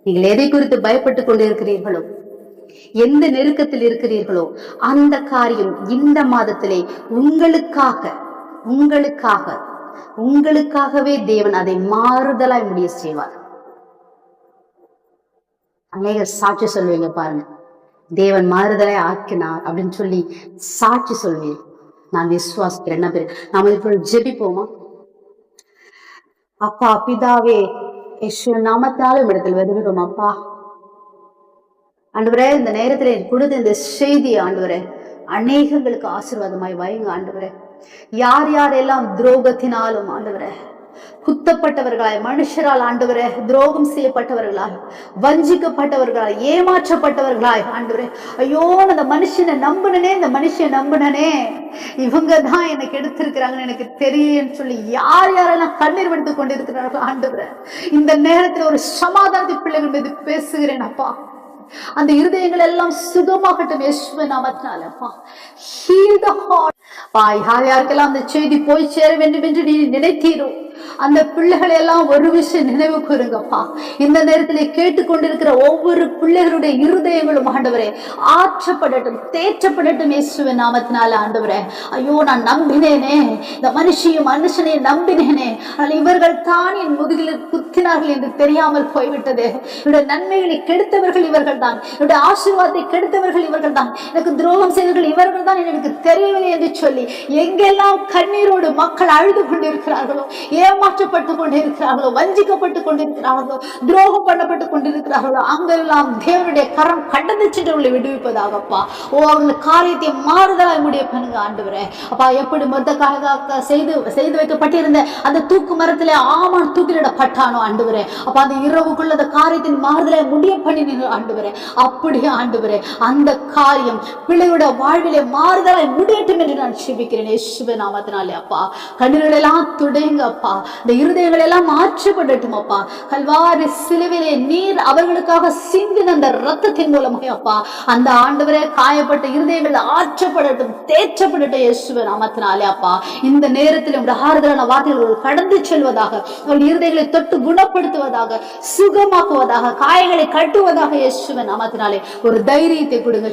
நீங்கள் எதை குறித்து பயப்பட்டுக் கொண்டிருக்கிறீர்களோ, எந்த நெருக்கத்தில் இருக்கிறீர்களோ, அந்த காரியம் இந்த மாதத்திலே உங்களுக்காகவே தேவன் அதை மாறுதலாய் முடிய செய்வார். அநேகர் சாட்சி சொல்வீங்க பாருங்க, தேவன் மாறுதலாய் ஆக்கினார் அப்படின்னு சொல்லி சாட்சி சொல்வீர். நான் விசுவாசிக்கிறேன். என்ன பேர் நாம இப்பொழுது ஜெபிப்போமா? அப்பா பிதாவே, யேசுவின் நாமத்தாலும் இடத்தில் வருகிறோம். அப்பா ஆண்டவரே, இந்த நேரத்துல கொடுத்த இந்த செய்தி ஆண்டவரே அநேகங்களுக்கு ஆசீர்வாதமாய் வைங்க ஆண்டவரே. யார் யாரெல்லாம் துரோகத்தினாலும் ஆண்டவரே குத்தப்பட்டவர்களாய், மனுஷரால் ஆண்டவரே துரோகம் செய்யப்பட்டவர்களாய், வஞ்சிக்கப்பட்டவர்களாய், ஏமாற்றப்பட்டவர்களாய் ஆண்டவரே, ஐயோ அந்த மனுஷனை நம்பினனே, இந்த மனுஷனை நம்பினனே, இவங்க தான் எனக்கு எடுத்திருக்கிறாங்கன்னு எனக்கு தெரியும் சொல்லி யார் யாரெல்லாம் கண்ணீர் வடித்து கொண்டிருக்கிறார்கள் ஆண்டவரே, இந்த நேரத்தில் ஒரு சமாதானத்தை பிள்ளைகள் மீது பேசுகிறேன் அப்பா. அந்த இருதயங்கள் எல்லாம் சுகமாகட்டும் இயேசுவின் நாமத்தினால. Heal the heart. யார் யாருக்கெல்லாம் அந்த செய்தி போய் சேர வேண்டும் என்று நீ நினைத்தீரோ அந்த பிள்ளைகளை எல்லாம் ஒரு விஷயம் நினைவு கூறுங்கப்பா. இந்த நேரத்தில் கேட்டுக்கொண்டிருக்கிற ஒவ்வொரு பிள்ளைகளுடைய இருதயங்களும் ஆண்டவரே ஆற்றப்படட்டும், தேற்றப்படட்டும் இயேசுவின் நாமத்தினால ஆண்டவரே. ஐயோ நான் நம்பினேனே, இந்த மனுஷனை நம்பினேனே, ஆனால் இவர்கள் தான் என் முதுகில் குத்தினார்கள் என்று தெரியாமல் போய்விட்டது. என்னுடைய நன்மைகளை கெடுத்தவர்கள் இவர்கள் தான், என்னுடைய ஆசீர்வாதத்தை கெடுத்தவர்கள் இவர்கள் தான், எனக்கு துரோகம் செய்தவர்கள் இவர்கள் தான் எனக்கு தெரியவில்லை என்று சொல்லி எங்கெல்லாம் கண்ணீரோடு மக்கள் அழுது கொண்டிருக்கிறார்களோ, ஏமாற்றப்பட்டு கொண்டிருக்கிறார்களோ, வஞ்சிக்கப்பட்டு கொண்டிருக்கிறார்களோ, துரோகம் பண்ணப்பட்டு கொண்டிருக்கிறார்களோ, அங்கெல்லாம் தேவனுடைய கரம் கடந்து சென்றவர்களை விடுவிப்பதாகப்பா. அவர்களுக்கு காரியத்தை மாறுதலாய் முடிய பண்ணுங்க ஆண்டவரே. அப்பா எப்படி மொத்தக்காக செய்து வைக்கப்பட்டிருந்த அந்த தூக்கு மரத்திலே ஆமான் தூக்கிலிடப்பட்டானோ ஆண்டவரே, அப்ப அந்த இரவுக்குள்ள அந்த காரியத்தின் மாறுதலாய் முடிய பண்ணினீங்க ஆண்டவரே. அப்படியே ஆண்டவரே அந்த காரியம் பிள்ளையோட வாழ்விலே மாறுதலாய் முடியட்டும் என்று நான் செபிக்கிறேன் இயேசுவின் நாமத்தினாலே. அப்பா கண்ணீர்கள் எல்லாம் துடைங்க அப்பா, இந்த இருதயங்கள் எல்லாம் மாற்றப்படட்டும் அப்பா. கல்வாரி சிலுவிலே நீர் அவர்களுக்காக சிந்தின அந்த ரத்தத்தின் மூலமாக அப்பா அந்த ஆண்டவரே காயப்பட்ட இருதயங்கள் ஆற்றப்படட்டும், தேற்றப்படட்டும் இயேசுவின் நாமத்தினாலே. அப்பா இந்த நேரத்தில் உடைய ஆறுதலான வார்த்தைகள் கடந்து செல்வதாக, அவருடைய இருதயங்களை தொட்டு குணப்படுத்துவதாக, சுகமாக்குவதாக, காயங்களை கட்டுவதாக இயேசுவின் நாமத்தினாலே. ஒரு தைரியத்தை கொடுங்க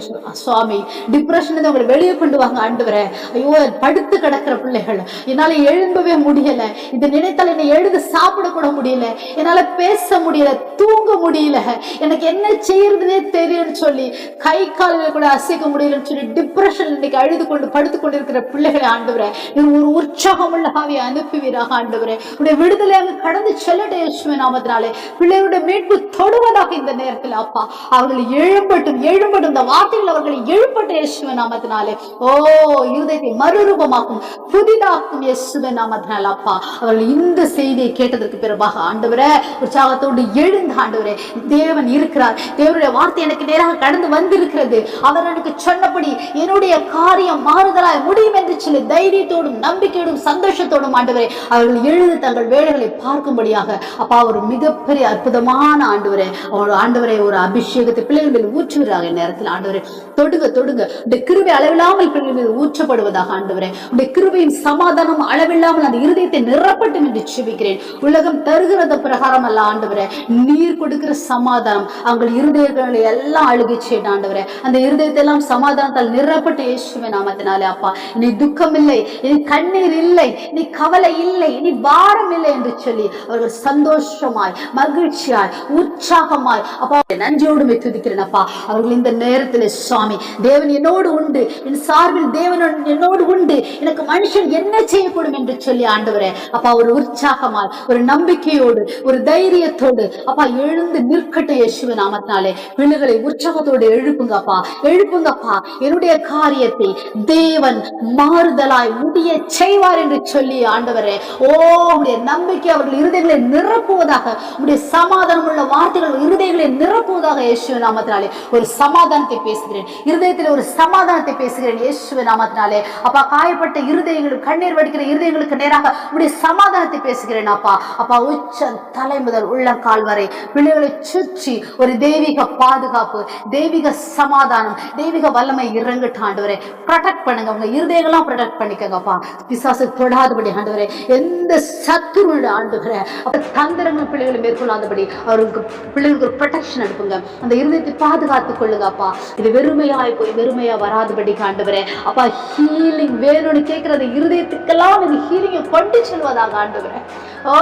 சுவாமி. டிப்ரெஷன் உங்களை வெளியே கொண்டு வாங்க ஆண்டவரே. ஐயோ படுத்து கிடக்கிற பிள்ளைகள், என்னால எழும்பவே முடியல, இதை நினைத்தால் என்னை எழுத சாப்பிட கூட முடியல, என்னால பேச முடியல, தூங்க முடியல, எனக்கு என்ன செய்யறதுனே தெரியலன்னு சொல்லி கை கால்களை கூட அசைக்க முடியலன்னு சொல்லி டிப்ரெஷன் இன்னைக்கு அழுது கொண்டு படுத்து கொண்டிருக்கிற பிள்ளைகளை ஆண்டவரே ஒரு உற்சாகம் உள்ள ஆவியை அனுப்புவீராக ஆண்டவரே. உடைய விடுதலை அங்கு கடந்து செல்லட்டும் இயேசுவின் நாமத்தினாலே. பிள்ளைகளுடைய மீட்பு தொடுவதாக இந்த நேரத்தில் அப்பா அவர்கள் எழும்பட்டும் இந்த வார்த்தைகள் அவர்களை எழுப்பட்ட இயேசுவின் நாமத்தினாலே. இருதயத்தை மறுரூபமாக்கும், புதிதாக்கும் இயேசுவின் நாமத்தினால அப்பா. அவர்கள் இந்த செய்தியை கேட்டதற்கு பிறகாக ஆண்டவரே உற்சாகத்தோடு எழுந்த ஆண்டவரே தேவன் இருக்கிறார், தேவனுடைய வார்த்தை எனக்கு நேராக கடந்து வந்திருக்கிறது, அவர் எனக்கு சொன்னபடி என்னுடைய காரியம் மாறுதலாய் முடியும் என்று சொல்லி தைரியத்தோடும் நம்பிக்கையோடும் சந்தோஷத்தோடும் ஆண்டவரே அவர்கள் எழுந்து தங்கள் வேலைகளை பார்க்கும்படியாக அப்பா ஒரு மிகப்பெரிய அற்புதமான ஆண்டவரே ஆண்டவரை ஒரு அபிஷேகத்தை பிள்ளைகள் ஊற்றுகிறாங்க. நேரத்தில் ஆண்டவரே தொடுங்க உடைய கிருபை அளவில்லாமல் பிள்ளைகள் மீது ஊற்றப்படுவதாக ஆண்டவரே. உடைய கிருபையின் சமாதானம் அளவில்லாமல் அந்த இருதயத்தை நிரப்பட்டும் என்று செபிக்கிறேன். உலகம் தருகிறது பிரகாரம் அல்ல ஆண்டவரே, நீர் கொடுக்கிற சமாதானம் அவங்க இருதயங்களை எல்லாம் அழுகை செய்ய ஆண்டவரே. அந்த இருதயத்தை எல்லாம் சமாதானத்தால் நிரப்பட்டு இயேசுவின் நாமத்தினாலே அப்பா. இனி துக்கம் இல்லை, இனி கண்ணீர் இல்லை, இனி கவலை இல்லை, இனி பாரம் இல்லை என்று சொல்லி அவர்கள் சந்தோஷமாய் மகிழ்ச்சியாய் உற்சாகமாய் அப்பா நன்றியோடு துதிக்கிறேன் அப்பா. அவர்கள் இந்த நேரத்தில் சுவாமி தேவன் என்னோடு உண்டு, என் சார்பில் தேவன் என்னோடு உண்டு, எனக்கு மனுஷன் என்ன செய்யக்கூடும் என்று சொல்லி ஆண்டவரே அப்பா ஒரு உற்சாகமாய் ஒரு நம்பிக்கையோடு ஒரு தைரியத்தோடு அப்பா எழுந்து நிற்கட்டும் இயேசுவின் நாமத்தினாலே. பிள்ளைகளை உற்சாகத்தோடு எழுப்புங்கப்பா. என்னுடைய காரியத்தை தேவன் மாறுதலாய் முடிய செய்வார் என்று சொல்லி ஆண்டவரே உடைய நம்பிக்கை அவர்கள் இருதயங்களை நிரப்புவதாக, உடைய சமாதானம் உள்ள வார்த்தைகள் இருதயங்களை நிரப்புவதாக இயேசுவின் நாமத்தினாலே. ஒரு சமாதானத்தை பேசுகிறேன், இருதயத்தில் ஒரு சமாதானத்தை பேசுகிறேன் இயேசுவின் நாமத்தினாலே. அப்பா காயப்பட்ட இருதயங்கள், கண்ணீர் வடிக்கிற இருதயங்களுக்கு நேராக உடைய சமாதானம் சமாதானத்தை பேசுகிறேன் அப்பா. அப்பா, உச்சம் தலை முதல் உள்ளங்கால் வரை பிள்ளைகளை சுற்றி ஒரு தெய்வீக பாதுகாப்பு, தெய்வீக சமாதானம், தெய்வீக வல்லமை இறங்கட்டு ஆண்டவரே. ப்ரொடெக்ட் பண்ணுங்க, உங்க இருதயங்கள்லாம் ப்ரொடெக்ட் பண்ணிக்கங்கப்பா. பிசாசு தொடாதபடி ஆண்டவரே, எந்த சத்துருவோட ஆண்டவரே தந்திரங்கள் பிள்ளைகளை மேற்கொள்ளாதபடி அவருக்கு பிள்ளைகளுக்கு ஒரு ப்ரொடெக்ஷன் எடுப்புங்க. அந்த இருதயத்தை பாதுகாத்துக் கொள்ளுங்க அப்பா. இது வெறுமையாய் போய் வெறுமையா வராதபடி ஆண்டவரே. அப்பா, ஹீலிங் வேணும்னு கேட்கறது இருதயத்துக்கெல்லாம் இது ஹீலிங்கை கொண்டு செல்வதாக ஆண்டவரே.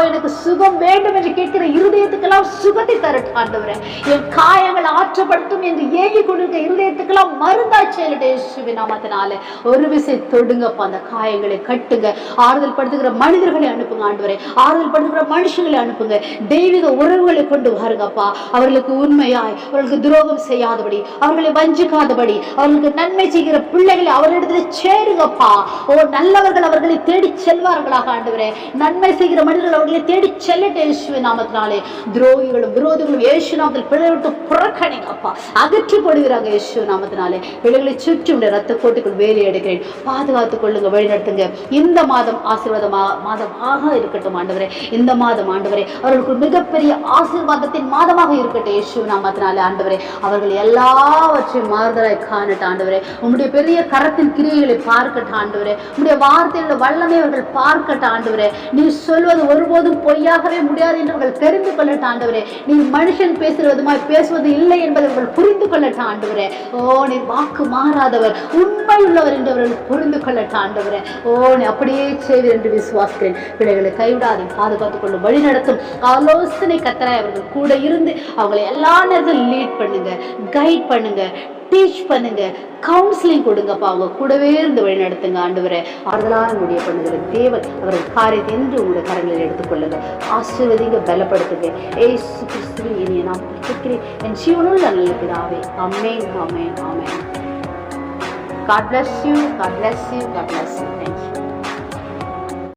எனக்கு சுகம் வேண்டும் என்று கேட்கிற இருதயத்துக்கெல்லாம் சுகத்தை தரட்டு ஆண்டவரே. என் காயங்கள் ஆற்றப்படுத்தும் என்று ஏங்கி கொண்டிருக்க இருதயத்துக்கெல்லாம் மருந்தாய் செயலிட்டு இயேசுவின் நாமத்தினாலே ஒரு விசை தொடுங்கப்பா. அந்த காயங்களை கட்டுங்க. ஆறுதல் படுத்துகிற மனிதர்களை அனுப்புங்க ஆண்டவரே. ஆறுதல் படுத்துகிற மனுஷங்களை அனுப்புங்க. தெய்வீக உறவுகளை கொண்டு வாருங்கப்பா. அவர்களுக்கு உண்மையாய், அவர்களுக்கு துரோகம் செய்யாதபடி, அவர்களை வஞ்சிக்காதபடி, அவர்களுக்கு நன்மை செய்கிற பிள்ளைகளை அவர்களிடத்தில் சேருங்கப்பா. நல்லவர்கள் அவர்களை தேடி செல்வார்களாக ஆண்டவரே. நன்மை செய்கிற மனிதர்கள் அவர்களை தேடி செல்லட்டு இயேசுவின் நாமத்தினாலே. துரோகிகளும் விரோதிகளும் இயேசு நாமத்தில் பிள்ளைகளை விட்டு புறக்கணிங்கப்பா, அகற்றி போடுகிறாங்க இயேசு நாமத்தினாலே. பிள்ளைகளை சுற்றி ரத்த கோட்டுக்குள் வேலி எடுக்கிறேன். பாதுகாத்துக் கொள்ளுங்க, வழிநடத்துங்க. இந்த மாதம் ஆசீர்வாத மாதமாக இருக்கட்டும் ஆண்டவரே. இந்த மாதம் ஆண்டவரே அவர்களுக்கு மிகப்பெரிய ஆசீர்வாதத்தின் மாதமாக இருக்கட்டும் இயேசு நாமத்தினாலே ஆண்டவரே. அவர்கள் எல்லாவற்றையும் மாறுதலாய் காணட்டும் ஆண்டவரே. உம்முடைய பெரிய கரத்தின் கிரியைகளை பார்க்கட்டும் ஆண்டவரே. உம்முடைய வார்த்தையோட வல்லமை அவர்கள் பார்க்கட்டும் ஆண்டவரே. நீ சொல்வது ஒருபோதும் பொய்யாகவே முடியாது என்று அவர்கள் தெரிந்து கொள்ளட்டும் ஆண்டவரே. நீ மனுஷன் பேசுவதுமாய் பேசுவது இல்லை என்பதை அவர்கள் புரிந்து கொள்ளட்டும் ஆண்டவரே. நீ வாக்கு மாறாதவர், உண்மை உள்ளவர் என்று அவர்கள் புரிந்து கொள்ளட்டும் ஆண்டவரே. நீ அப்படியே செய்வீர் என்று விசுவாசிக்கிறேன். பிள்ளைகளை கைவிடாது பாதுகாத்துக் கொள்ளும், வழி நடத்தும் ஆலோசனை கத்தராய் அவர்கள் கூட இருந்து அவங்களை எல்லா நேரத்திலும் லீட் பண்ணுங்க, கைட் பண்ணுங்க, டீச் பண்ணுங்க, கவுன்சிலிங் கொடுங்கப்பா. அவங்க கூடவே இருந்து வழி நடத்துங்க ஆண்டவரே. ஆறுதலான முடிய பண்ணுகிற தேவன் அவர்கள் காரியத்தை என்று உங்களுடைய கரங்களில் எடுத்துக்கொள்ளுங்க. ஆசீர்வதிங்க, பலப்படுத்துங்க. ஏசு கிறிஸ்துவின் இனிய நாம் கேட்கிறேன் என் ஜீவனுள்ள நல்ல பிதாவே. ஆமென், ஆமென், ஆமென். God bless you, God bless you, God bless you.